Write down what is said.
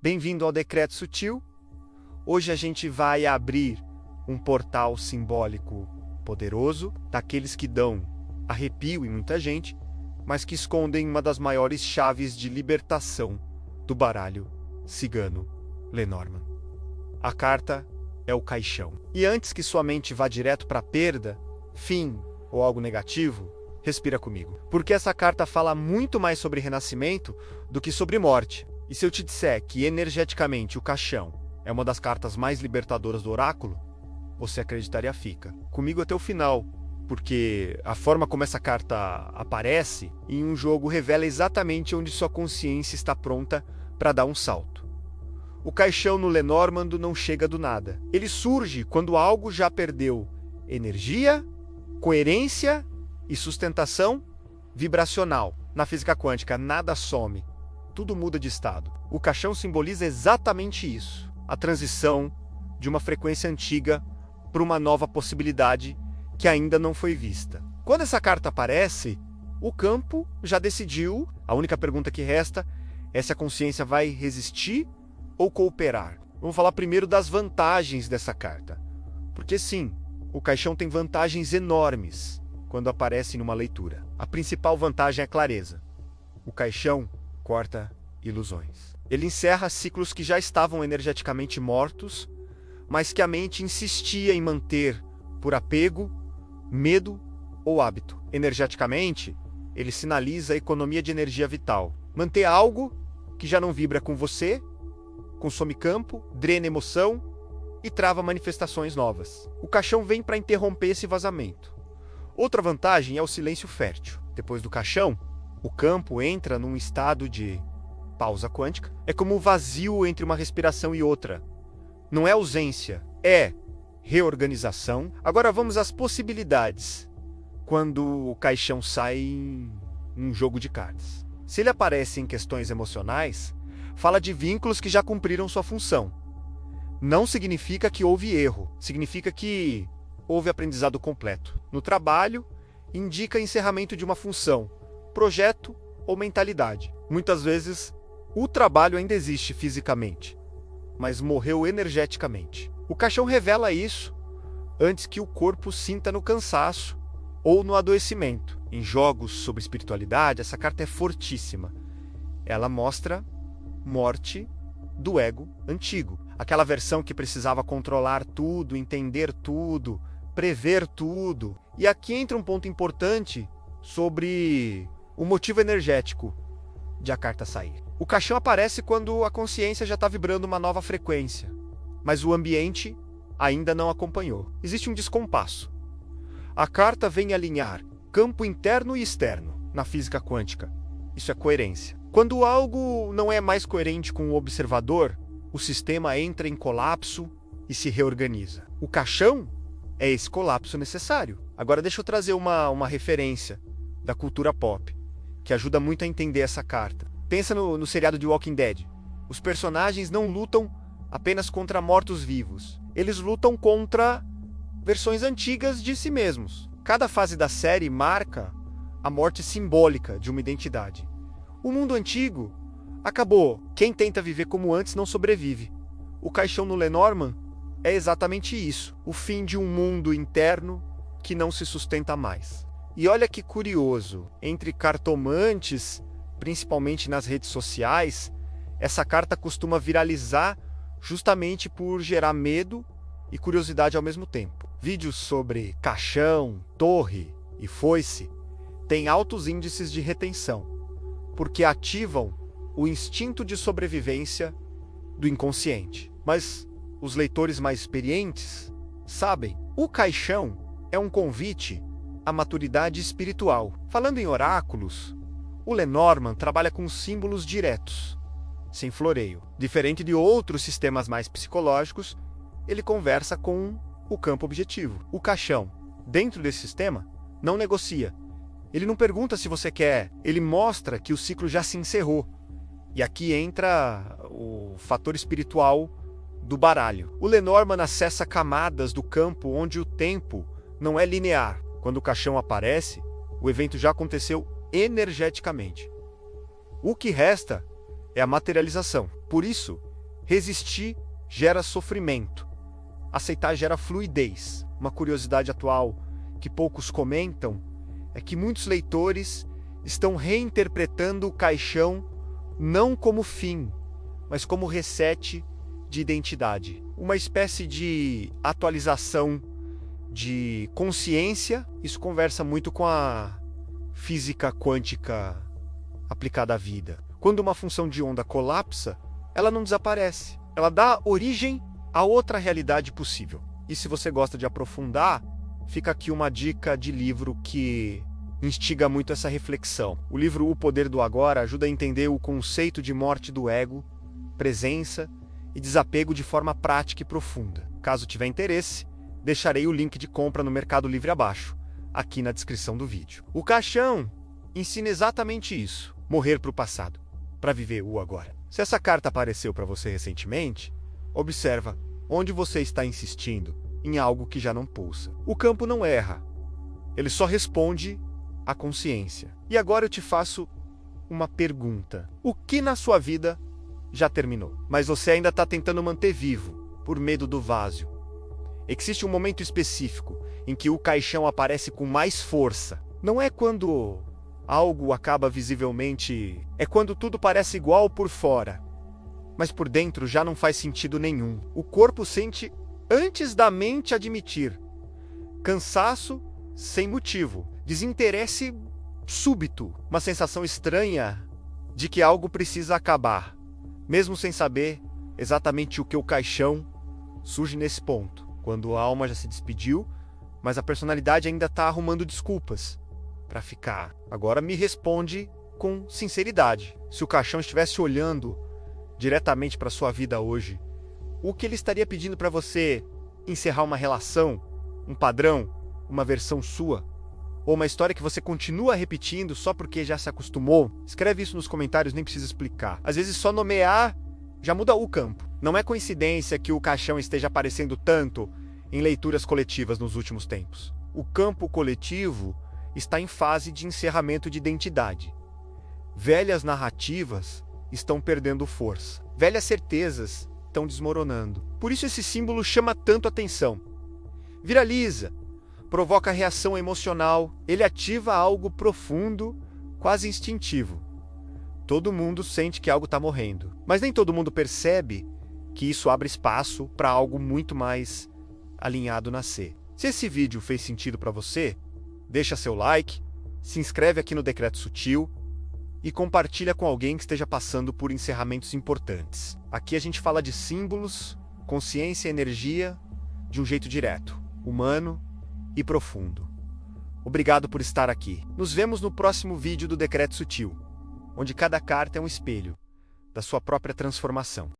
Bem-vindo ao Decreto Sutil. Hoje a gente vai abrir um portal simbólico poderoso, daqueles que dão arrepio em muita gente, mas que escondem uma das maiores chaves de libertação do baralho cigano Lenormand. A carta é o caixão. E antes que sua mente vá direto para a perda, fim ou algo negativo, respira comigo. Porque essa carta fala muito mais sobre renascimento do que sobre morte. E se eu te disser que energeticamente o caixão é uma das cartas mais libertadoras do oráculo, você acreditaria fica. Comigo até o final, porque a forma como essa carta aparece em um jogo revela exatamente onde sua consciência está pronta para dar um salto. O caixão no Lenormand não chega do nada. Ele surge quando algo já perdeu energia, coerência e sustentação vibracional. Na física quântica, nada some, tudo muda de estado. O caixão simboliza exatamente isso, a transição de uma frequência antiga para uma nova possibilidade que ainda não foi vista. Quando essa carta aparece, o campo já decidiu, a única pergunta que resta é se a consciência vai resistir ou cooperar. Vamos falar primeiro das vantagens dessa carta. Porque sim, o caixão tem vantagens enormes quando aparece numa leitura. A principal vantagem é a clareza. O caixão corta ilusões. Ele encerra ciclos que já estavam energeticamente mortos, mas que a mente insistia em manter por apego, medo ou hábito. Energeticamente, ele sinaliza a economia de energia vital. Manter algo que já não vibra com você consome campo, drena emoção e trava manifestações novas. O caixão vem para interromper esse vazamento. Outra vantagem é o silêncio fértil. Depois do caixão, o campo entra num estado de pausa quântica. É como o vazio entre uma respiração e outra. Não é ausência, é reorganização. Agora vamos às possibilidades quando o caixão sai em um jogo de cartas. Se ele aparece em questões emocionais, fala de vínculos que já cumpriram sua função. Não significa que houve erro, significa que houve aprendizado completo. No trabalho, indica encerramento de uma função, projeto ou mentalidade. Muitas vezes, o trabalho ainda existe fisicamente, mas morreu energeticamente. O caixão revela isso antes que o corpo sinta no cansaço ou no adoecimento. Em jogos sobre espiritualidade, essa carta é fortíssima. Ela mostra morte do ego antigo. Aquela versão que precisava controlar tudo, entender tudo, prever tudo. E aqui entra um ponto importante sobre o motivo energético de a carta sair. O caixão aparece quando a consciência já está vibrando uma nova frequência, mas o ambiente ainda não acompanhou. Existe um descompasso. A carta vem alinhar campo interno e externo na física quântica. Isso é coerência. Quando algo não é mais coerente com o observador, o sistema entra em colapso e se reorganiza. O caixão é esse colapso necessário. Agora deixa eu trazer uma referência da cultura pop, que ajuda muito a entender essa carta. Pensa no seriado de Walking Dead. Os personagens não lutam apenas contra mortos-vivos. Eles lutam contra versões antigas de si mesmos. Cada fase da série marca a morte simbólica de uma identidade. O mundo antigo acabou. Quem tenta viver como antes não sobrevive. O caixão no Lenormand é exatamente isso. O fim de um mundo interno que não se sustenta mais. E olha que curioso, entre cartomantes, principalmente nas redes sociais, essa carta costuma viralizar justamente por gerar medo e curiosidade ao mesmo tempo. Vídeos sobre caixão, torre e foice têm altos índices de retenção, porque ativam o instinto de sobrevivência do inconsciente. Mas os leitores mais experientes sabem, o caixão é um convite à maturidade espiritual. Falando em oráculos, o Lenormand trabalha com símbolos diretos, sem floreio. Diferente de outros sistemas mais psicológicos, ele conversa com o campo objetivo. O caixão, dentro desse sistema, não negocia. Ele não pergunta se você quer, ele mostra que o ciclo já se encerrou. E aqui entra o fator espiritual do baralho. O Lenormand acessa camadas do campo onde o tempo não é linear. Quando o caixão aparece, o evento já aconteceu energeticamente. O que resta é a materialização. Por isso, Resistir gera sofrimento. Aceitar gera fluidez. Uma curiosidade atual que poucos comentam é que muitos leitores estão reinterpretando o caixão não como fim, mas como reset de identidade. Uma espécie de atualização de consciência. Isso conversa muito com a física quântica aplicada à vida. Quando uma função de onda colapsa, ela não desaparece. Ela dá origem a outra realidade possível. E se você gosta de aprofundar, fica aqui uma dica de livro que instiga muito essa reflexão. O livro O Poder do Agora ajuda a entender o conceito de morte do ego, presença e desapego de forma prática e profunda. Caso tiver interesse, deixarei o link de compra no Mercado Livre abaixo, aqui na descrição do vídeo. O caixão ensina exatamente isso: morrer para o passado, para viver o agora. Se essa carta apareceu para você recentemente, observa onde você está insistindo em algo que já não pulsa. O campo não erra, ele só responde à consciência. E agora eu te faço uma pergunta: o que na sua vida já terminou, mas você ainda está tentando manter vivo por medo do vazio? Existe um momento específico em que o caixão aparece com mais força. Não é quando algo acaba visivelmente, é quando tudo parece igual por fora, mas por dentro já não faz sentido nenhum. O corpo sente antes da mente admitir. Cansaço sem motivo, desinteresse súbito, uma sensação estranha de que algo precisa acabar, mesmo sem saber exatamente o que. O caixão surge nesse ponto, quando a alma já se despediu, mas a personalidade ainda está arrumando desculpas para ficar. Agora me responde com sinceridade. Se o caixão estivesse olhando diretamente para sua vida hoje, o que ele estaria pedindo para você encerrar uma relação, um padrão, uma versão sua? Ou uma história que você continua repetindo só porque já se acostumou? Escreve isso nos comentários, nem precisa explicar. Às vezes só nomear já muda o campo. Não é coincidência que o caixão esteja aparecendo tanto em leituras coletivas nos últimos tempos. O campo coletivo está em fase de encerramento de identidade. Velhas narrativas estão perdendo força. Velhas certezas estão desmoronando. Por isso esse símbolo chama tanto atenção. Viraliza, provoca reação emocional, ele ativa algo profundo, quase instintivo. Todo mundo sente que algo está morrendo, mas nem todo mundo percebe que isso abre espaço para algo muito mais alinhado nascer. Se esse vídeo fez sentido para você, deixa seu like, se inscreve aqui no Decreto Sutil e compartilha com alguém que esteja passando por encerramentos importantes. Aqui a gente fala de símbolos, consciência e energia de um jeito direto, humano e profundo. Obrigado por estar aqui. Nos vemos no próximo vídeo do Decreto Sutil, onde cada carta é um espelho da sua própria transformação.